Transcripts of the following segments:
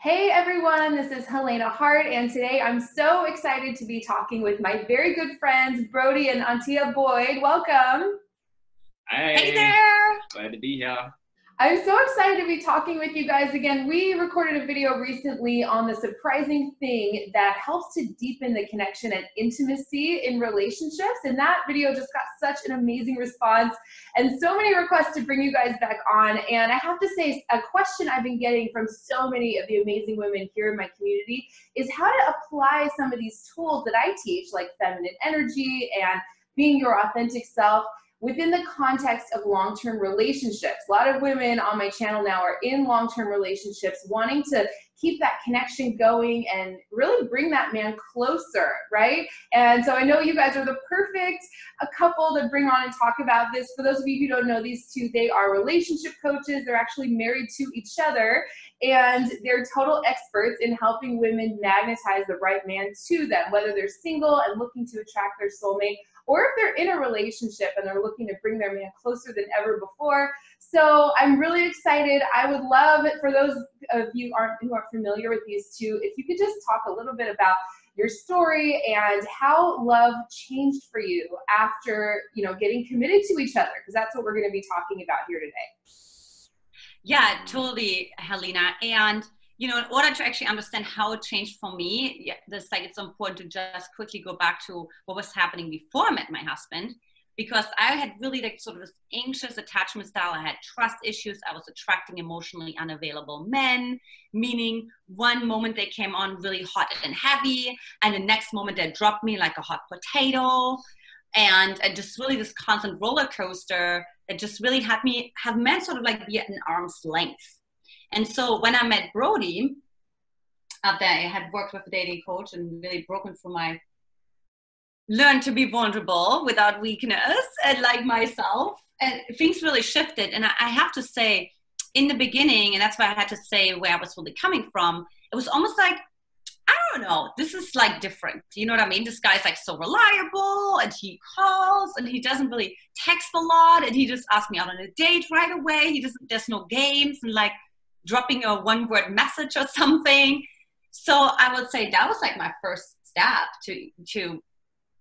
Hey everyone, this is Helena Hart, and today I'm so excited to be talking with my very good friends, Brody and Antia Boyd. Welcome. Hey Hey, there! glad to be here. I'm so excited to be talking with you guys again. We recorded a video recently on the surprising thing that helps to deepen the connection and intimacy in relationships. And that video just got such an amazing response and so many requests to bring you guys back on. And I have to say, a question I've been getting from so many of the amazing women here in my community is how to apply some of these tools that I teach, like feminine energy and being your authentic self, within the context of long-term relationships. A lot of women on my channel now are in long-term relationships, wanting to keep that connection going and really bring that man closer, right? And so I know you guys are the perfect couple to bring on and talk about this. For those of you who don't know these two, they are relationship coaches. They're actually married to each other, and they're total experts in helping women magnetize the right man to them, whether they're single and looking to attract their soulmate, or if they're in a relationship and they're looking to bring their man closer than ever before. So I'm really excited. I would love, for those of you who aren't familiar with these two, if you could just talk a little bit about your story and how love changed for you after, getting committed to each other, because that's what we're going to be talking about here today. Yeah, totally, Helena. And in order to actually understand how it changed for me, it's important to just quickly go back to what was happening before I met my husband, because I had really sort of this anxious attachment style. I had trust issues. I was attracting emotionally unavailable men, meaning one moment they came on really hot and heavy, and the next moment they dropped me like a hot potato. And just really this constant roller coaster that just really had me have men sort of like be at an arm's length. And so when I met Brody, after I had worked with a dating coach and really broken through learned to be vulnerable without weakness and like myself, and things really shifted. And I have to say, in the beginning, and that's why I had to say where I was really coming from, it was almost like, I don't know, this is like different. You know what I mean? This guy's like so reliable, and he calls, and he doesn't really text a lot, and he just asked me out on a date right away. There's no games and like dropping a one-word message or something. So I would say that was like my first step to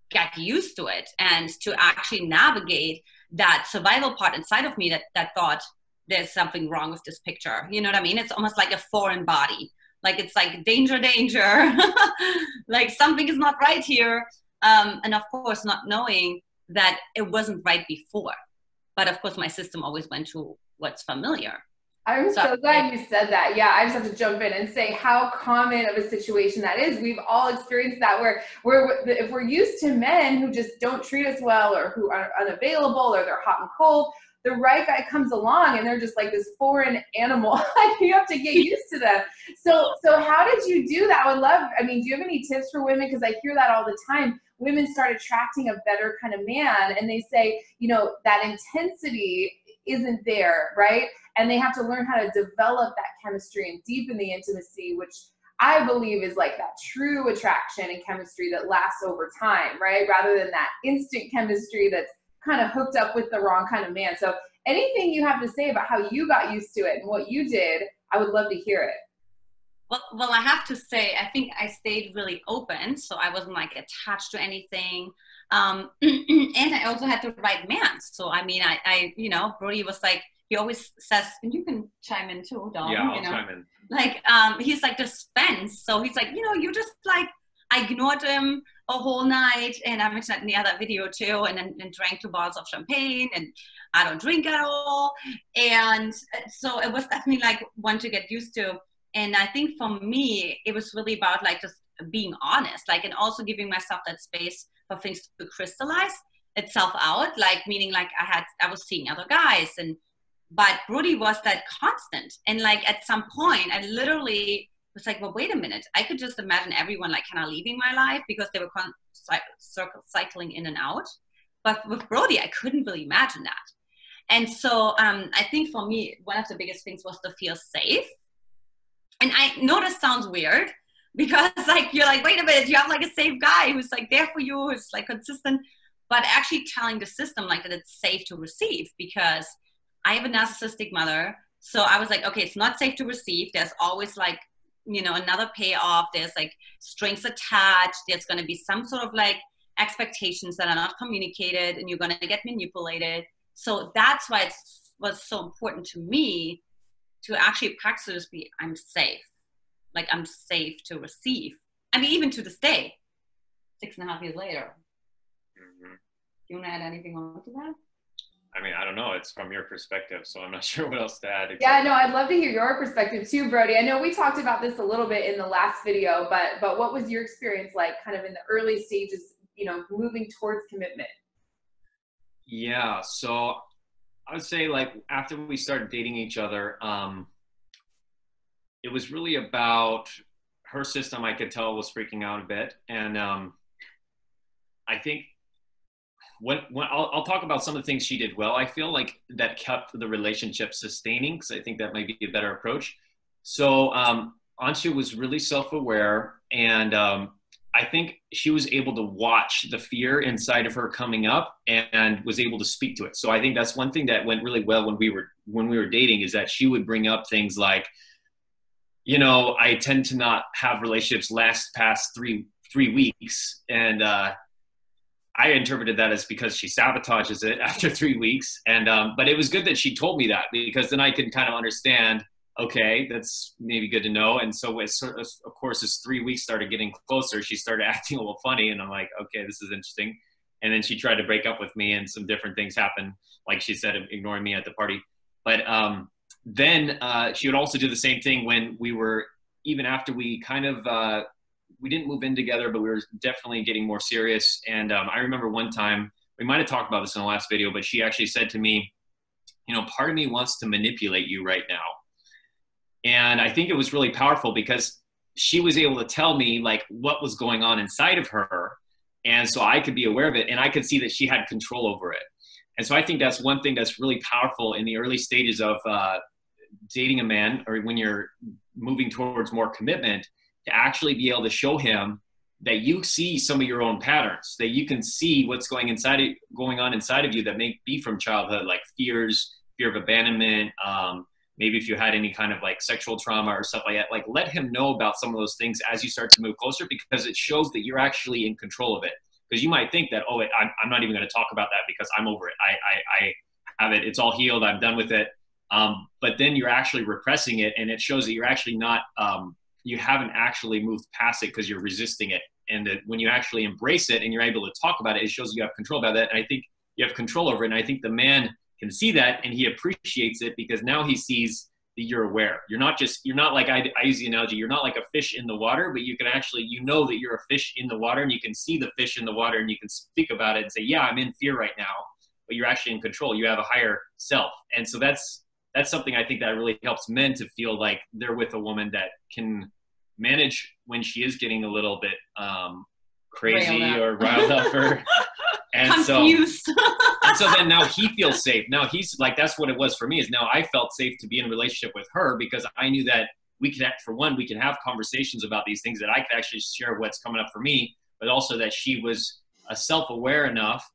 get used to it and to actually navigate that survival part inside of me that thought there's something wrong with this picture. You know what I mean? It's almost like a foreign body. Like it's like danger, danger. Like something is not right here. And of course, not knowing that it wasn't right before. But of course, my system always went to what's familiar. I'm so glad you said that. Yeah, I just have to jump in and say how common of a situation that is. We've all experienced that where if we're used to men who just don't treat us well, or who are unavailable, or they're hot and cold, the right guy comes along and they're just like this foreign animal. Like you have to get used to them. So how did you do that? I would love, do you have any tips for women? Because I hear that all the time. Women start attracting a better kind of man, and they say, that intensity isn't there, right? And they have to learn how to develop that chemistry and deepen the intimacy, which I believe is like that true attraction and chemistry that lasts over time, right? Rather than that instant chemistry that's kind of hooked up with the wrong kind of man. So anything you have to say about how you got used to it and what you did, I would love to hear it. Well, I have to say, I think I stayed really open. So I wasn't like attached to anything. And I also had the right man. So, Brody was like, he always says, and you can chime in too, Dom. Yeah, I'll chime in. Like, he's like this fence. So he's like, you just like, I ignored him a whole night. And I mentioned that in the other video too. And then drank 2 bottles of champagne, and I don't drink at all. And so it was definitely like one to get used to. And I think for me, it was really about like just being honest, like, and also giving myself that space for things to crystallize itself out. Like, meaning like I was seeing other guys, but Brody was that constant. And like at some point I literally was like, well, wait a minute. I could just imagine everyone like kind of leaving my life because they were cycling in and out. But with Brody, I couldn't really imagine that. And so I think for me, one of the biggest things was to feel safe. And I know this sounds weird because like, you're like, wait a minute, you have like a safe guy who's like there for you, who's like consistent, but actually telling the system like that it's safe to receive, because I have a narcissistic mother. So I was like, okay, it's not safe to receive. There's always like you know, another payoff. There's like strings attached. There's going to be some sort of like expectations that are not communicated, and you're going to get manipulated. So that's why it was so important to me to actually practice I'm safe. Like, I'm safe to receive. I mean, even to this day, 6.5 years later. Mm-hmm. Do you want to add anything on to that? I mean, I don't know. It's from your perspective, so I'm not sure what else to add. Yeah, no, I'd love to hear your perspective too, Brody. I know we talked about this a little bit in the last video, but what was your experience like kind of in the early stages, you know, moving towards commitment? Yeah, so I would say, like, after we started dating each other, it was really about her system. I could tell was freaking out a bit. And I think when I'll talk about some of the things she did well, I feel like that kept the relationship sustaining, because I think that might be a better approach. So Antia was really self-aware, and I think she was able to watch the fear inside of her coming up and was able to speak to it. So I think that's one thing that went really well when we were dating, is that she would bring up things like, you know, I tend to not have relationships last past three weeks, and I interpreted that as because she sabotages it after 3 weeks. And, but it was good that she told me that, because then I could kind of understand, okay, that's maybe good to know. And so of course, as 3 weeks started getting closer, she started acting a little funny, and I'm like, okay, this is interesting. And then she tried to break up with me, and some different things happened. Like she said, ignoring me at the party. But then she would also do the same thing when we were, even after we kind of, we didn't move in together, but we were definitely getting more serious. And I remember one time, we might have talked about this in the last video, but she actually said to me, you know, part of me wants to manipulate you right now. And I think it was really powerful, because she was able to tell me like what was going on inside of her. And so I could be aware of it, and I could see that she had control over it. And so I think that's one thing that's really powerful in the early stages of dating a man, or when you're moving towards more commitment, to actually be able to show him that you see some of your own patterns, that you can see what's going on inside of you that may be from childhood, like fear of abandonment, maybe if you had any kind of like sexual trauma or stuff like that. Like, let him know about some of those things as you start to move closer, because it shows that you're actually in control of it. Because you might think that, oh, I'm not even going to talk about that because I'm over it. I have it. It's all healed. I'm done with it. But then you're actually repressing it, and it shows that you're actually not, you haven't actually moved past it because you're resisting it. And that when you actually embrace it and you're able to talk about it, it shows you have control about that. And I think you have control over it. And I think the man can see that, and he appreciates it, because now he sees that you're aware. You're not like, I use the analogy, you're not like a fish in the water, but you can actually, you know that you're a fish in the water, and you can see the fish in the water, and you can speak about it and say, yeah, I'm in fear right now, but you're actually in control. You have a higher self. And so that's something I think that really helps men to feel like they're with a woman that can manage when she is getting a little bit crazy or riled up, or and confused. So then now he feels safe. Now he's like, that's what it was for me, is now I felt safe to be in a relationship with her, because I knew that we could, for one, we can have conversations about these things, that I could actually share what's coming up for me, but also that she was self-aware enough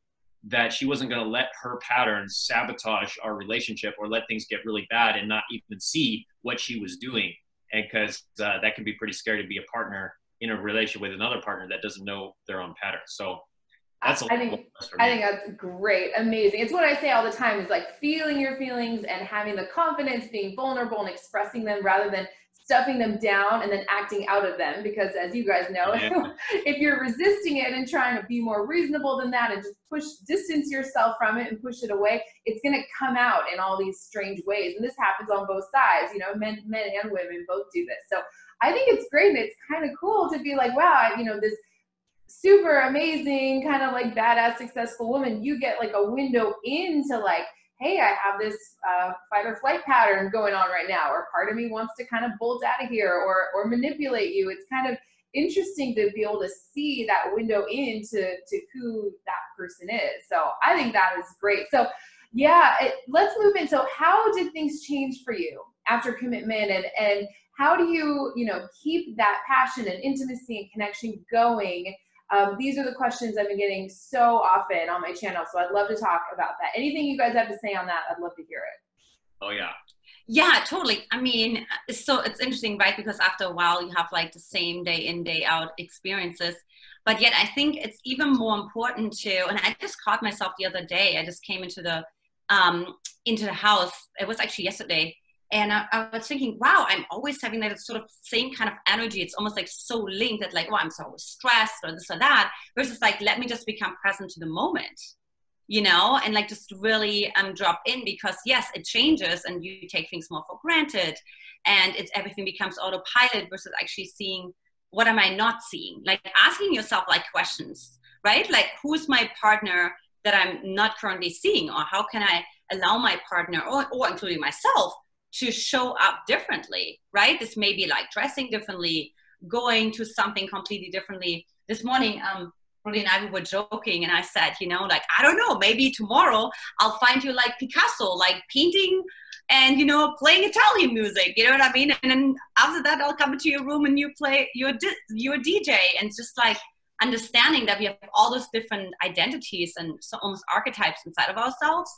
that she wasn't going to let her patterns sabotage our relationship or let things get really bad and not even see what she was doing. And because that can be pretty scary to be a partner in a relationship with another partner that doesn't know their own patterns. So that's I think that's great. Amazing. It's what I say all the time, is like feeling your feelings and having the confidence, being vulnerable and expressing them, rather than stuffing them down and then acting out of them. Because as you guys know, if you're resisting it and trying to be more reasonable than that and just distance yourself from it and push it away, it's going to come out in all these strange ways. And this happens on both sides, you know, men and women both do this. So I think it's great, and it's kind of cool to be like, wow, you know, this super amazing kind of like badass successful woman, you get like a window into like, hey, I have this fight or flight pattern going on right now, or part of me wants to kind of bolt out of here or manipulate you. It's kind of interesting to be able to see that window into who that person is. So I think that is great. So yeah, let's move in. So how did things change for you after commitment, and how do you, you know, keep that passion and intimacy and connection going? These are the questions I've been getting so often on my channel, so I'd love to talk about that. Anything you guys have to say on that, I'd love to hear it. Oh, yeah. Yeah, totally. I mean, so it's interesting, right? Because after a while, you have like the same day in, day out experiences. But yet, I think it's even more important to, and I just caught myself the other day. I just came into the house. It was actually yesterday. And I was thinking, wow, I'm always having that sort of same kind of energy. It's almost like so linked that like, oh, I'm so stressed or this or that, versus like, let me just become present to the moment, you know, and like just really drop in, because yes, it changes and you take things more for granted and it's everything becomes autopilot, versus actually seeing what am I not seeing, like asking yourself like questions, right? Like, who's my partner that I'm not currently seeing, or how can I allow my partner or including myself to show up differently, right? This may be like dressing differently, going to something completely differently. This morning, Brody and I were joking, and I said, you know, like, I don't know, maybe tomorrow I'll find you like Picasso, like painting and, you know, playing Italian music, you know what I mean? And then after that, I'll come into your room and you play, you're a DJ. And it's just like understanding that we have all those different identities and so almost archetypes inside of ourselves,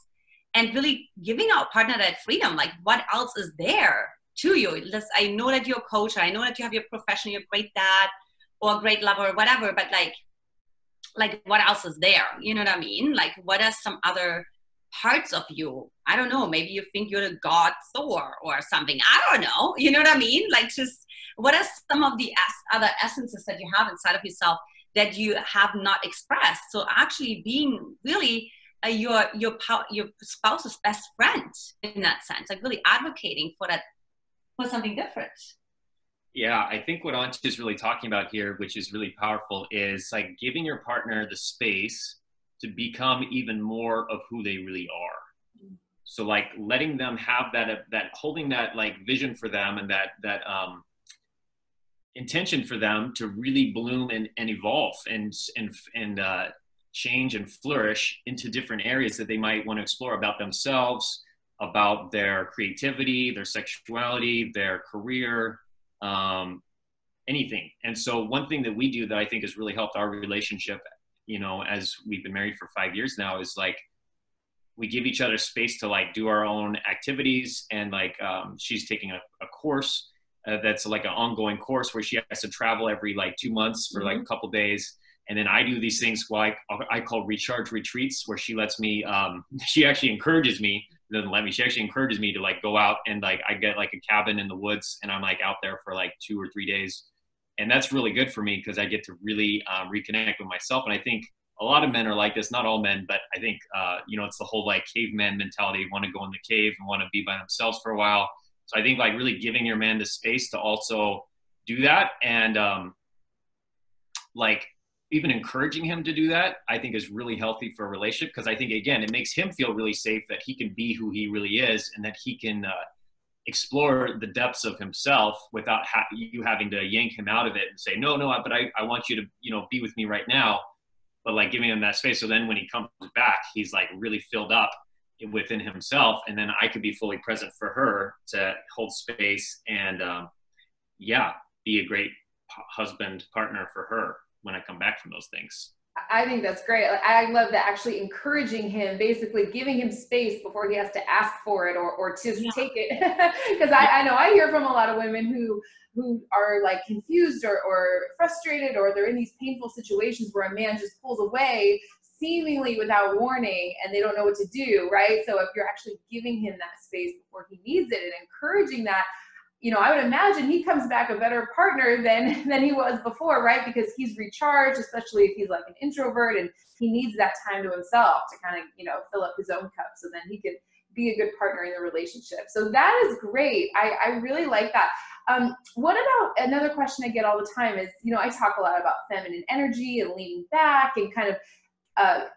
and really giving our partner that freedom. Like, what else is there to you? I know that you're a coach, I know that you have your profession, you're a great dad or a great lover or whatever, but like what else is there? You know what I mean? Like, what are some other parts of you? I don't know, maybe you think you're the god Thor or something, I don't know, you know what I mean? Like, just what are some of the other essences that you have inside of yourself that you have not expressed? So actually being really your spouse's best friend in that sense, like really advocating for that, for something different. Yeah, I think what Antia is really talking about here, which is really powerful, is like giving your partner the space to become even more of who they really are. So like letting them have that holding that like vision for them, and that intention for them to really bloom and evolve and change and flourish into different areas that they might want to explore about themselves, about their creativity, their sexuality, their career, anything. And so one thing that we do that I think has really helped our relationship, you know, as we've been married for 5 years now, is like we give each other space to like do our own activities. And like she's taking a course that's like an ongoing course where she has to travel every like 2 months for like a couple days. And then I do these things like I call recharge retreats, where she lets me, she actually encourages me, doesn't let me, she actually encourages me to like go out and like I get like a cabin in the woods and I'm like out there for like 2 or 3 days. And that's really good for me because I get to really reconnect with myself. And I think a lot of men are like this, not all men, but I think, you know, it's the whole like caveman mentality, want to go in the cave and want to be by themselves for a while. So I think like really giving your man the space to also do that, and like even encouraging him to do that, I think is really healthy for a relationship. Because I think, again, it makes him feel really safe that he can be who he really is, and that he can explore the depths of himself without you having to yank him out of it and say, no, but I want you to, you know, be with me right now. But like giving him that space. So then when he comes back, he's like really filled up within himself. And then I could be fully present for her to hold space and be a great husband partner for her when I come back from those things. I think that's great. I love that, actually encouraging him, basically giving him space before he has to ask for it or just take it. Because I know I hear from a lot of women who are like confused or frustrated, or they're in these painful situations where a man just pulls away seemingly without warning and they don't know what to do, right? So if you're actually giving him that space before he needs it and encouraging that, you know, I would imagine he comes back a better partner than he was before, right? Because he's recharged, especially if he's like an introvert and he needs that time to himself to kind of, you know, fill up his own cup so then he can be a good partner in the relationship. So that is great. I really like that. What about another question I get all the time is, you know, I talk a lot about feminine energy and leaning back and kind of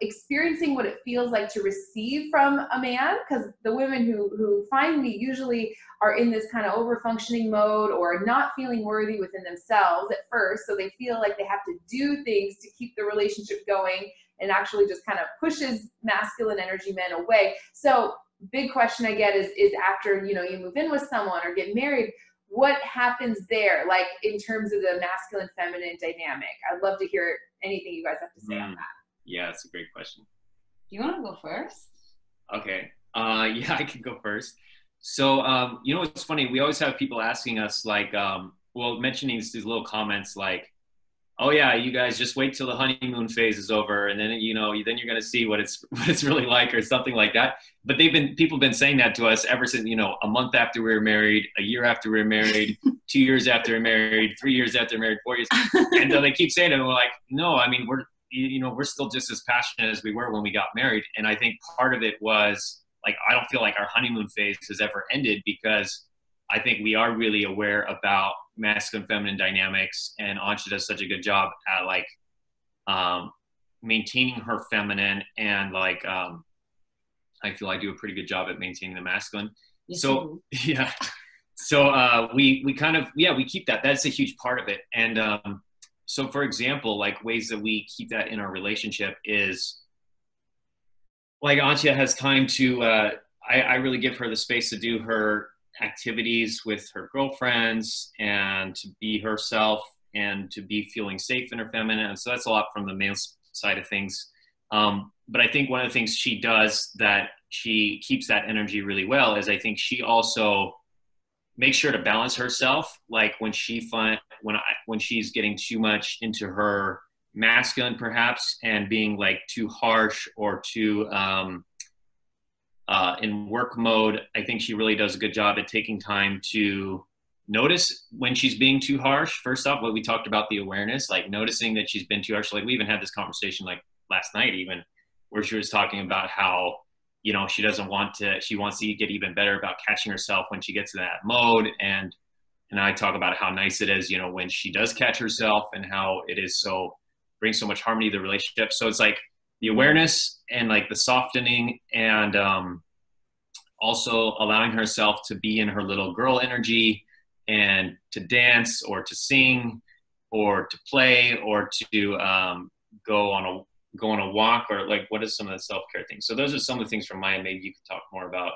experiencing what it feels like to receive from a man, because the women who find me usually are in this kind of over-functioning mode or not feeling worthy within themselves at first, so they feel like they have to do things to keep the relationship going, and actually just kind of pushes masculine energy men away. So big question I get is after, you know, you move in with someone or get married, what happens there, like in terms of the masculine feminine dynamic? I'd love to hear anything you guys have to say on that. Yeah, that's a great question. Do you want to go first? Okay. Yeah, I can go first. So, you know, it's funny. We always have people asking us like, well, mentioning these little comments like, oh yeah, you guys just wait till the honeymoon phase is over, and then you know, then you're gonna see what it's what it's really like, or something like that. But people have been saying that to us ever since, you know, a month after we were married, a year after we were married, 2 years after we were married, 3 years after we were married, 4 years, and they keep saying it, and we're like, no, I mean, we're still just as passionate as we were when we got married, and I think part of it was like, I don't feel like our honeymoon phase has ever ended, because I think we are really aware about masculine feminine dynamics, and Antia does such a good job at like maintaining her feminine, and like I feel I do a pretty good job at maintaining the masculine. Yes, so yeah, so we kind of, yeah, we keep that. That's a huge part of it. And so for example, like ways that we keep that in our relationship is like Antia has time to I really give her the space to do her activities with her girlfriends and to be herself and to be feeling safe in her feminine. And so that's a lot from the male side of things. But I think one of the things she does that she keeps that energy really well is I think she also makes sure to balance herself. Like when she's getting too much into her masculine perhaps and being like too harsh or too in work mode, I think she really does a good job at taking time to notice when she's being too harsh. First off, what we talked about, the awareness, like noticing that she's been too harsh. Like we even had this conversation like last night even, where she was talking about how, you know, she wants to get even better about catching herself when she gets in that mode. And I talk about how nice it is, you know, when she does catch herself, and how it is brings so much harmony to the relationship. So it's like the awareness and like the softening, and also allowing herself to be in her little girl energy and to dance or to sing or to play or to go on a walk, or like, what is some of the self-care things? So those are some of the things from Maya. Maybe you could talk more about.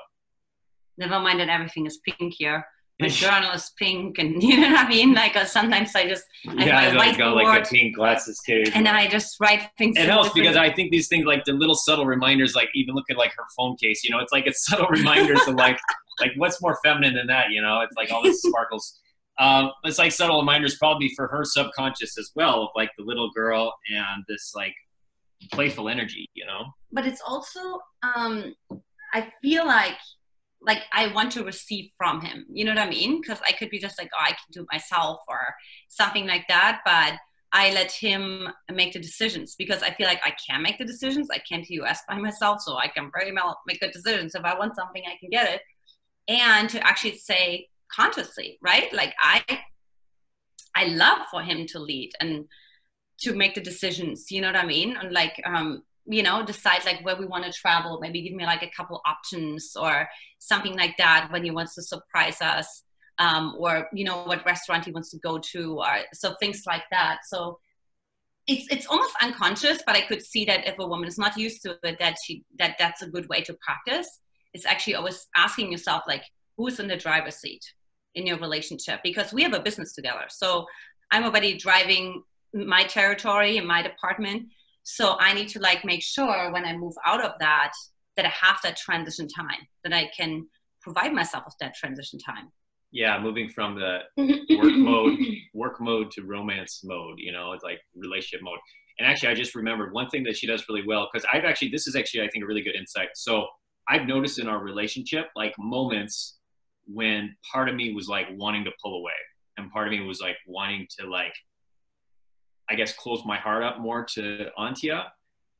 Never mind that everything is pink here. My journal is pink, and you know what I mean? Like sometimes I I got like the pink glasses too. And I just write things. It helps because I think these things, like the little subtle reminders, like even look at like her phone case, you know, it's like it's subtle reminders of like what's more feminine than that, you know? It's like all this sparkles. It's like subtle reminders probably for her subconscious as well, of like the little girl and this like playful energy, you know? But it's also, I feel like I want to receive from him, you know what I mean? Because I could be just like, oh, I can do it myself or something like that. But I let him make the decisions, because I feel like I can make the decisions. I came to US by myself, so I can very well make good decisions. If I want something, I can get it. And to actually say consciously, right? Like I love for him to lead and to make the decisions, you know what I mean? And like, you know, decide like where we want to travel, maybe give me like a couple options or something like that when he wants to surprise us, or, you know, what restaurant he wants to go to, or so things like that. So it's almost unconscious, but I could see that if a woman is not used to it, that's a good way to practice. It's actually always asking yourself, like, who's in the driver's seat in your relationship? Because we have a business together. So I'm already driving my territory in my department. So I need to like make sure when I move out of that I have that transition time, that I can provide myself with that transition time. Yeah, moving from the work mode to romance mode, you know, it's like relationship mode. And actually, I just remembered one thing that she does really well, because this is actually, I think, a really good insight. So I've noticed in our relationship, like moments when part of me was like wanting to pull away, and part of me was like wanting to like, I guess, close my heart up more to Antia.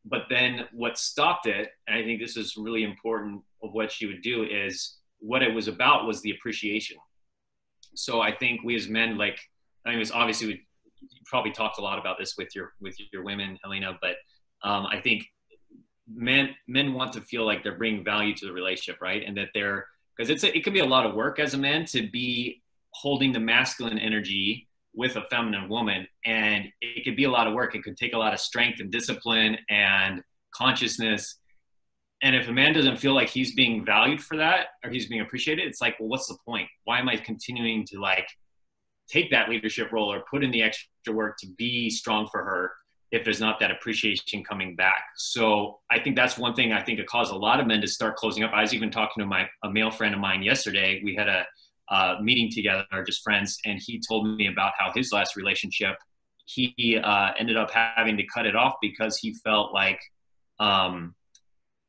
But then what stopped it, and I think this is really important of what she would do, is what it was about was the appreciation. So I think we as men, like, I mean, obviously we probably talked a lot about this with your women, Halina, but I think men want to feel like they're bringing value to the relationship, right? And that because it can be a lot of work as a man to be holding the masculine energy with a feminine woman, and it could be a lot of work. It could take a lot of strength and discipline and consciousness. And if a man doesn't feel like he's being valued for that, or he's being appreciated, it's like, well, what's the point? Why am I continuing to like take that leadership role or put in the extra work to be strong for her? if there's not that appreciation coming back. So I think that's one thing I think it caused a lot of men to start closing up. I was even talking to a male friend of mine yesterday. We had a meeting together, just friends, and he told me about how his last relationship, he ended up having to cut it off because he felt like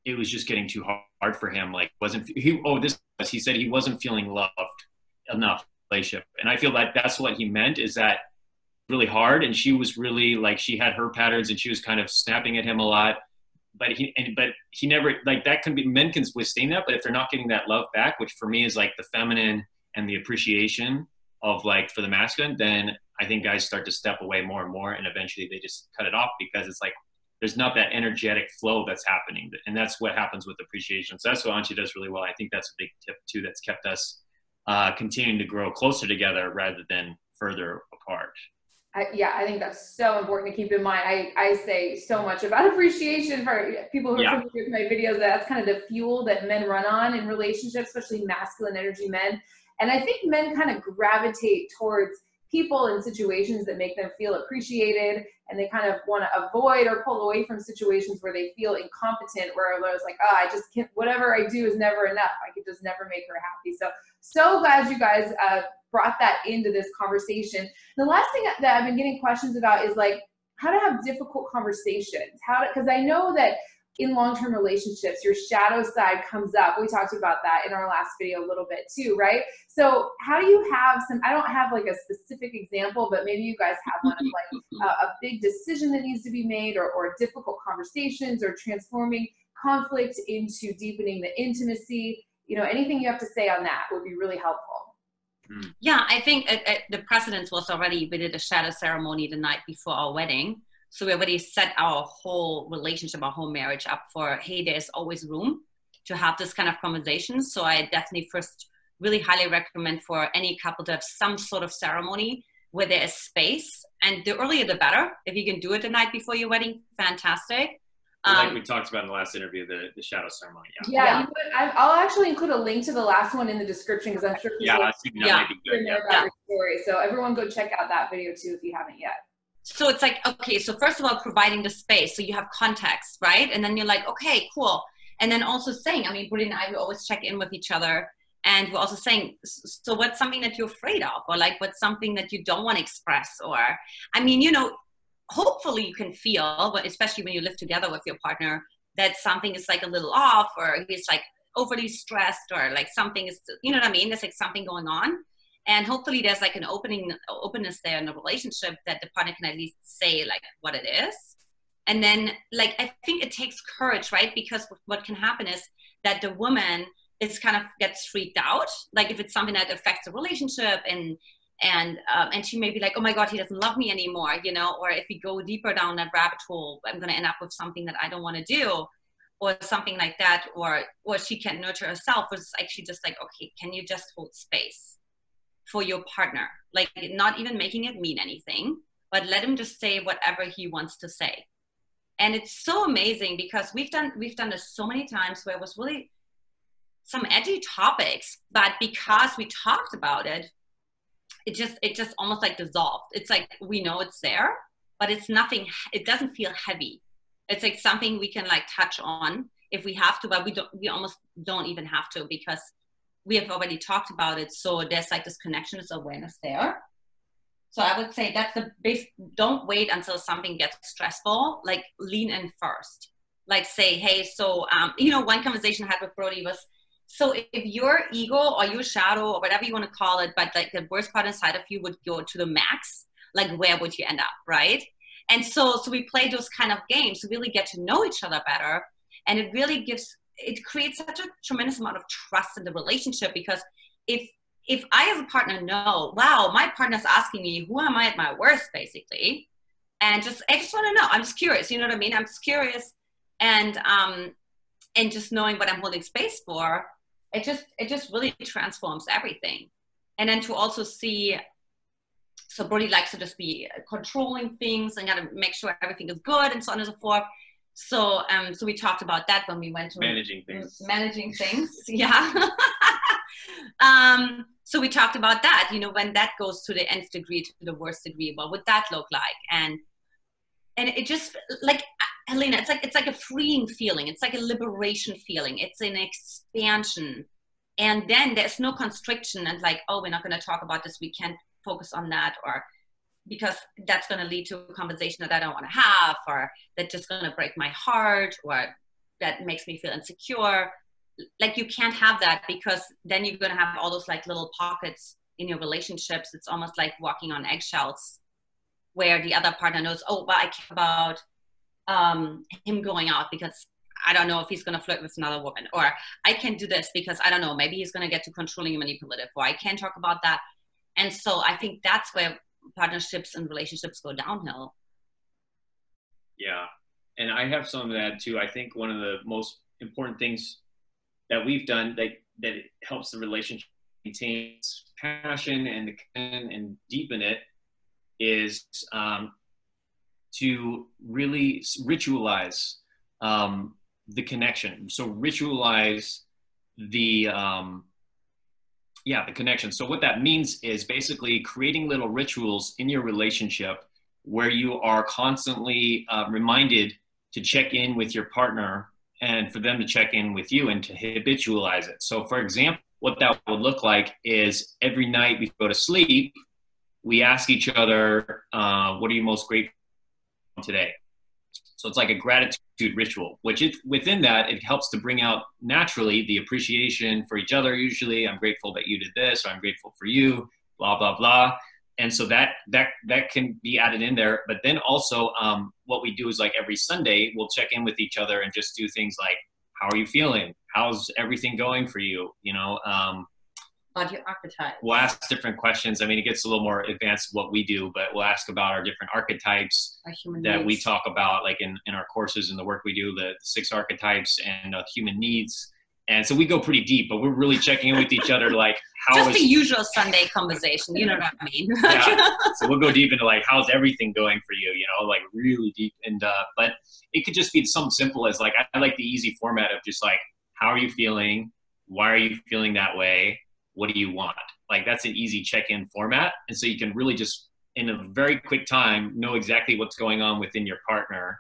it was just getting too hard for him. Like he said he wasn't feeling loved enough in the relationship. And I feel like that's what he meant, is that really hard, and she was really like, she had her patterns and she was kind of snapping at him a lot, but he never, like, that can be, men can withstand that, but if they're not getting that love back, which for me is like the feminine and the appreciation of, like, for the masculine, then I think guys start to step away more and more, and eventually they just cut it off because it's like there's not that energetic flow that's happening, and that's what happens with appreciation. So that's what Antia does really well. I think that's a big tip too that's kept us continuing to grow closer together rather than further apart. I think that's so important to keep in mind. I say so much about appreciation for people who are familiar with my videos. That's kind of the fuel that men run on in relationships, especially masculine energy men. And I think men kind of gravitate towards people and situations that make them feel appreciated, and they kind of want to avoid or pull away from situations where they feel incompetent, where it's like, oh, I just can't, whatever I do is never enough. I could just never make her happy. So glad you guys brought that into this conversation. The last thing that I've been getting questions about is like how to have difficult conversations. Because I know that in long-term relationships, your shadow side comes up. We talked about that in our last video a little bit too, right? So how do you have I don't have like a specific example, but maybe you guys have one of like a big decision that needs to be made, or difficult conversations, or transforming conflict into deepening the intimacy. You know, anything you have to say on that would be really helpful. Yeah, I think the precedence was already, we did a shadow ceremony the night before our wedding. So we already set our whole relationship, our whole marriage up for, hey, there's always room to have this kind of conversation. So I definitely first really highly recommend for any couple to have some sort of ceremony where there is space. And the earlier the better. If you can do it the night before your wedding, fantastic. Like we talked about in the last interview, the shadow ceremony. Yeah. I'll actually include a link to the last one in the description, because I'm sure people might be good. About your story. So everyone go check out that video too if you haven't yet. So it's like, okay, so first of all, providing the space, so you have context, right? And then you're like, okay, cool. And then also saying, I mean, Brody and I, we always check in with each other, and we're also saying, so what's something that you're afraid of, or like what's something that you don't want to express? Or, I mean, you know, hopefully you can feel, but especially when you live together with your partner, that something is like a little off, or he's like overly stressed, or like something is, you know what I mean? There's like something going on. And hopefully there's like an openness there in the relationship that the partner can at least say like what it is. And then like, I think it takes courage, right? Because what can happen is that the woman is kind of gets freaked out. Like if it's something that affects the relationship, and she may be like, oh my God, he doesn't love me anymore, you know, or if we go deeper down that rabbit hole, I'm going to end up with something that I don't want to do, or something like that, or she can't nurture herself. It's actually just like, okay, can you just hold space for your partner? Like not even making it mean anything, but let him just say whatever he wants to say. And it's so amazing because we've done this so many times where it was really some edgy topics, but because we talked about it, it just almost like dissolved. It's like, we know it's there, but it's nothing, it doesn't feel heavy. It's like something we can like touch on if we have to, but we almost don't even have to, because we have already talked about it. So there's like this connection, this awareness there. So I would say that's the base. Don't wait until something gets stressful. Like lean in first. Like say, hey, so, you know, one conversation I had with Brody was, so if your ego or your shadow or whatever you want to call it, but like the worst part inside of you would go to the max, like where would you end up, right? And so we play those kind of games to really get to know each other better. And it really creates such a tremendous amount of trust in the relationship, because if I as a partner know, wow, my partner's asking me, who am I at my worst, basically, and I just want to know. I'm just curious, you know what I mean? I'm just curious, and just knowing what I'm holding space for, it just really transforms everything. And then to also see, so Brody likes to just be controlling things and gotta make sure everything is good and so on and so forth. So we talked about that when we went to managing things. Yeah. So we talked about that, you know, when that goes to the nth degree, to the worst degree, what would that look like? And And it just like, Helena, it's like a freeing feeling. It's like a liberation feeling. It's an expansion. And then there's no constriction and like, oh, we're not going to talk about this. We can't focus on that, or because that's going to lead to a conversation that I don't want to have, or that's just going to break my heart, or that makes me feel insecure. Like you can't have that, because then you're going to have all those like little pockets in your relationships. It's almost like walking on eggshells, where the other partner knows, oh, well, I care about him going out because I don't know if he's going to flirt with another woman, or I can do this because I don't know, maybe he's going to get too controlling and manipulative, or I can't talk about that. And so I think that's where partnerships and relationships go downhill. Yeah. And I have some of that too. I think one of the most important things that we've done that helps the relationship maintain its passion and deepen it is to really ritualize the connection. So ritualize the connection. So what that means is basically creating little rituals in your relationship where you are constantly reminded to check in with your partner and for them to check in with you and to habitualize it. So for example, what that would look like is every night before we go to sleep, we ask each other, what are you most grateful for today? So it's like a gratitude ritual, which within that, it helps to bring out naturally the appreciation for each other. Usually, I'm grateful that you did this, or I'm grateful for you, blah, blah, blah. And so that can be added in there. But then also what we do is like every Sunday, we'll check in with each other and just do things like, how are you feeling? How's everything going for you? You know, about your archetypes. We'll ask different questions. I mean, it gets a little more advanced what we do, but we'll ask about our different archetypes that we talk about, like in our courses and the work we do, the 6 archetypes and human needs. And so we go pretty deep, but we're really checking in with each other, like just the usual Sunday conversation, you know what I mean? Yeah. So we'll go deep into like, how's everything going for you? You know, like really deep. And but it could just be something simple as like, I like the easy format of just like, how are you feeling? Why are you feeling that way? What do you want? Like that's an easy check-in format. And so you can really just in a very quick time know exactly what's going on within your partner.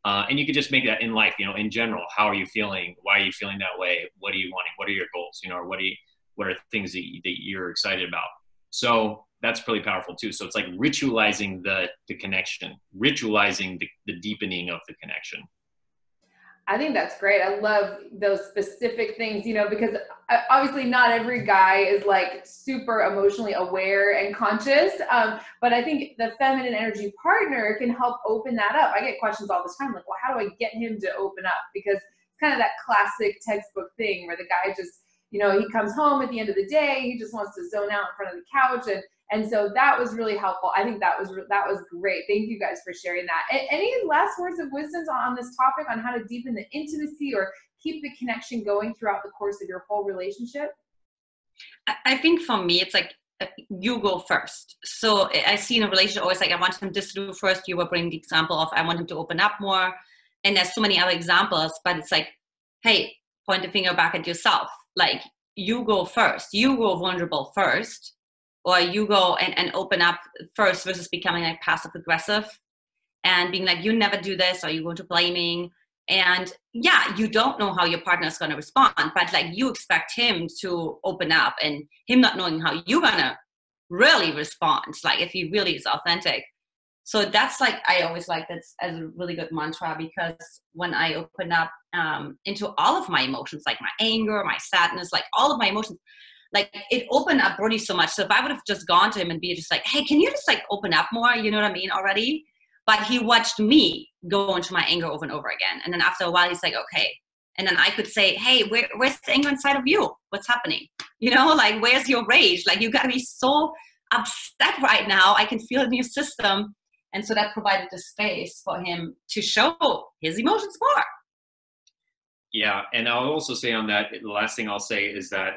And you could just make that in life, you know, in general. How are you feeling? Why are you feeling that way? What are you wanting? What are your goals? You know, or what are things that you're excited about? So that's really powerful too. So it's like ritualizing the connection, ritualizing the deepening of the connection. I think that's great. I love those specific things, you know, because obviously not every guy is like super emotionally aware and conscious. But I think the feminine energy partner can help open that up. I get questions all the time, like, well, how do I get him to open up? Because it's kind of that classic textbook thing where the guy just, you know, he comes home at the end of the day, he just wants to zone out in front of the couch. And so that was really helpful. I think that was great. Thank you guys for sharing that. Any last words of wisdom on this topic on how to deepen the intimacy or keep the connection going throughout the course of your whole relationship? I think for me, it's like you go first. So I see in a relationship always like, I want him this to do first. You were bringing the example of, I want him to open up more. And there's so many other examples, but it's like, hey, point the finger back at yourself. Like you go first, you go vulnerable first. Or you go and open up first versus becoming like passive aggressive and being like, you never do this, or you go to blaming. And yeah, you don't know how your partner is going to respond, but like you expect him to open up and him not knowing how you're going to really respond, like if he really is authentic. So that's like, I always like that as a really good mantra, because when I open up into all of my emotions, like my anger, my sadness, like all of my emotions, like it opened up Brody so much. So if I would have just gone to him and be just like, hey, can you just like open up more? You know what I mean already? But he watched me go into my anger over and over again. And then after a while, he's like, okay. And then I could say, hey, where's the anger inside of you? What's happening? You know, like, where's your rage? Like, you got to be so upset right now. I can feel it in your system. And so that provided the space for him to show his emotions more. Yeah. And I'll also say on that, the last thing I'll say is that,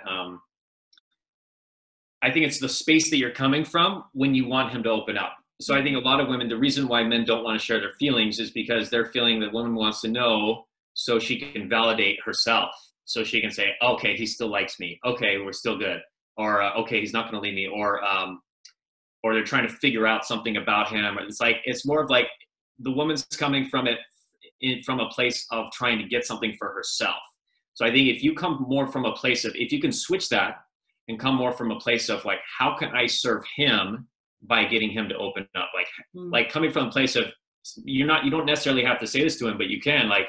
I think it's the space that you're coming from when you want him to open up. So I think a lot of women, the reason why men don't want to share their feelings is because they're feeling that woman wants to know so she can validate herself. So she can say, okay, he still likes me. Okay, we're still good. Or, okay, he's not going to leave me. Or they're trying to figure out something about him. And it's like, it's more of like the woman's coming from it from a place of trying to get something for herself. So I think if you come more from a place of, if you can switch that and come more from a place of like, how can I serve him by getting him to open up? Like coming from a place of, you don't necessarily have to say this to him, but you can, like,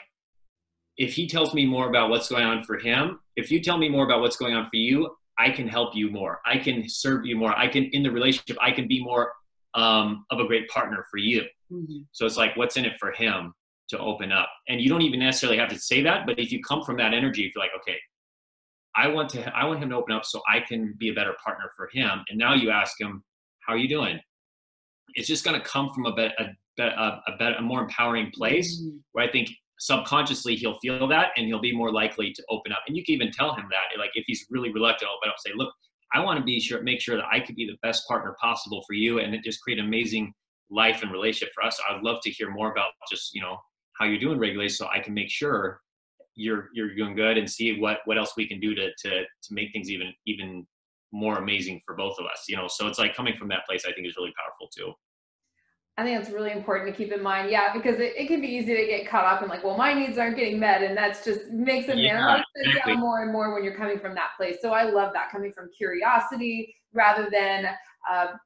if he tells me more about what's going on for him, if you tell me more about what's going on for you, I can help you more. I can serve you more. I can, in the relationship, I can be more of a great partner for you. So it's like, what's in it for him to open up? And you don't even necessarily have to say that, but if you come from that energy, if you're like, okay, I want him to open up so I can be a better partner for him. And now you ask him, how are you doing? It's just going to come from a more empowering place where I think subconsciously he'll feel that and he'll be more likely to open up. And you can even tell him that, like, if he's really reluctant to open up, say, look, I want to make sure that I could be the best partner possible for you, and it just create an amazing life and relationship for us. So I'd love to hear more about just, how you're doing regularly, so I can make sure you're doing good, and see what else we can do to make things even more amazing for both of us. So it's like, coming from that place, I think, is really powerful too. I think it's really important to keep in mind, because it can be easy to get caught up in like, well, my needs aren't getting met, and that's just makes it manifest exactly. down more and more when you're coming from that place. So I love that, coming from curiosity rather than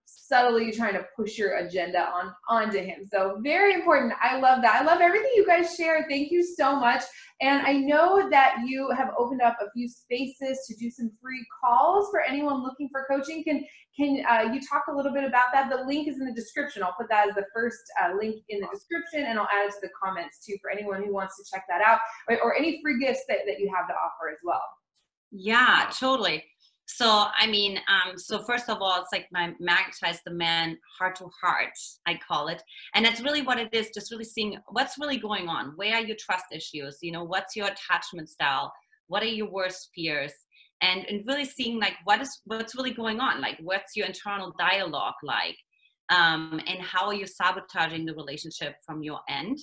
subtly trying to push your agenda onto him. So very important. I love that. I love everything you guys share. Thank you so much. And I know that you have opened up a few spaces to do some free calls for anyone looking for coaching. Can you talk a little bit about that? The link is in the description. I'll put that as the first link in the description, and I'll add it to the comments too for anyone who wants to check that out, or any free gifts that you have to offer as well. Yeah, totally. So, so first of all, it's like my magnetize the man heart to heart, I call it. And that's really what it is, just really seeing what's really going on. Where are your trust issues? What's your attachment style? What are your worst fears? And really seeing like, what's really going on? Like, what's your internal dialogue like? And how are you sabotaging the relationship from your end?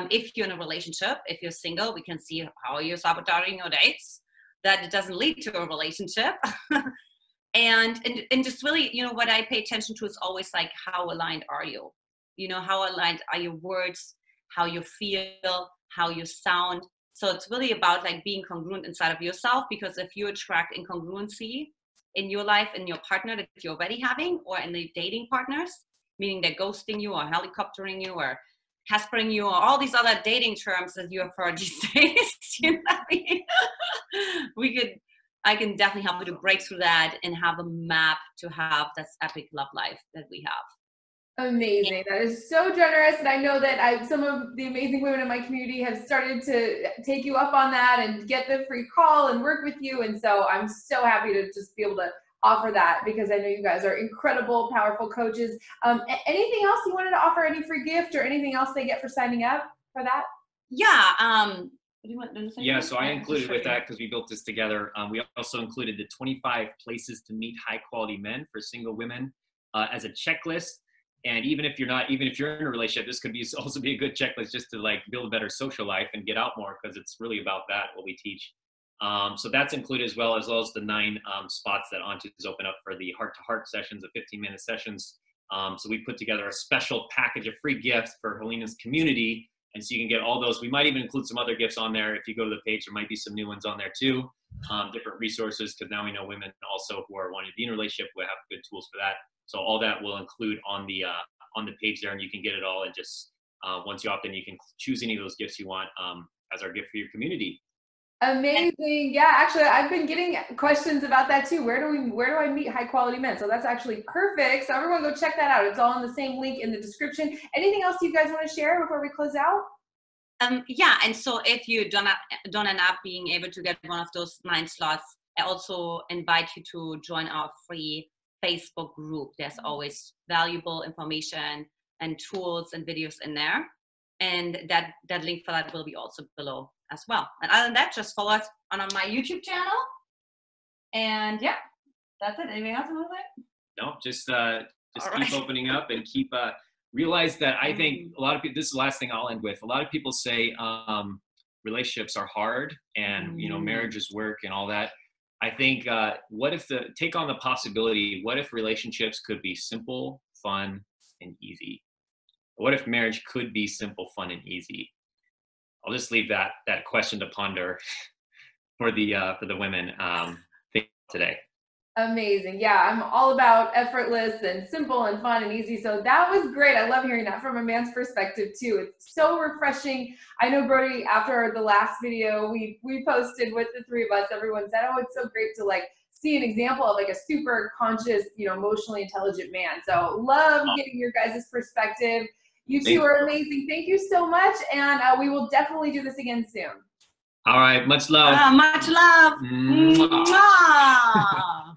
If you're in a relationship, if you're single, we can see how are you sabotaging your dates, that it doesn't lead to a relationship. and just really, what I pay attention to is always like, how aligned are you? How aligned are your words, how you feel, how you sound. So it's really about like being congruent inside of yourself, because if you attract incongruency in your life, in your partner that you're already having, or in the dating partners, meaning they're ghosting you or helicoptering you or caspering you, or all these other dating terms that you have heard these days, I can definitely help you to break through that and have a map to have this epic love life that we have. Amazing. That is so generous. And I know that some of the amazing women in my community have started to take you up on that and get the free call and work with you. And so I'm so happy to just be able to offer that, because I know you guys are incredible, powerful coaches. Anything else you wanted to offer? Any free gift or anything else they get for signing up for that? Yeah. Yeah, so I included with that, because we built this together. We also included the 25 places to meet high quality men for single women as a checklist. And even if you're in a relationship, this could also be a good checklist just to like build a better social life and get out more, because it's really about that, what we teach. So that's included, as well as the 9 spots that Antia has opened up for the heart-to-heart sessions, the 15-minute sessions. So we put together a special package of free gifts for Halinas community, and so you can get all those. We might even include some other gifts on there. If you go to the page, there might be some new ones on there too, different resources, because now we know women also who are wanting to be in a relationship will have good tools for that. So all that will include on the page there, and you can get it all. And just once you opt in, you can choose any of those gifts you want as our gift for your community. Amazing. Yeah, actually, I've been getting questions about that too. Where do I meet high quality men? So that's actually perfect. So everyone go check that out. It's all in the same link in the description. Anything else you guys want to share before we close out? Yeah, and so if you don't end up being able to get one of those 9 slots, I also invite you to join our free Facebook group. There's always valuable information and tools and videos in there. And that link for that will be also below as well. And other than that, just follow us on my YouTube channel. And yeah, that's it. Anything else about that? No, just keep opening up and keep realize that I think a lot of people, this is the last thing I'll end with. A lot of people say relationships are hard and marriage is work and all that. I think what if take on the possibility, what if relationships could be simple, fun, and easy? What if marriage could be simple, fun, and easy? I'll just leave that question to ponder for the women today. Amazing. Yeah, I'm all about effortless and simple and fun and easy. So that was great. I love hearing that from a man's perspective too. It's so refreshing. I know, Brody, after the last video we posted with the three of us, everyone said, oh, it's so great to like see an example of like a super conscious, you know, emotionally intelligent man. So love getting your guys' perspective. You two are amazing. Thank you so much. And we will definitely do this again soon. All right. Much love. Much love. Mwah. Mwah.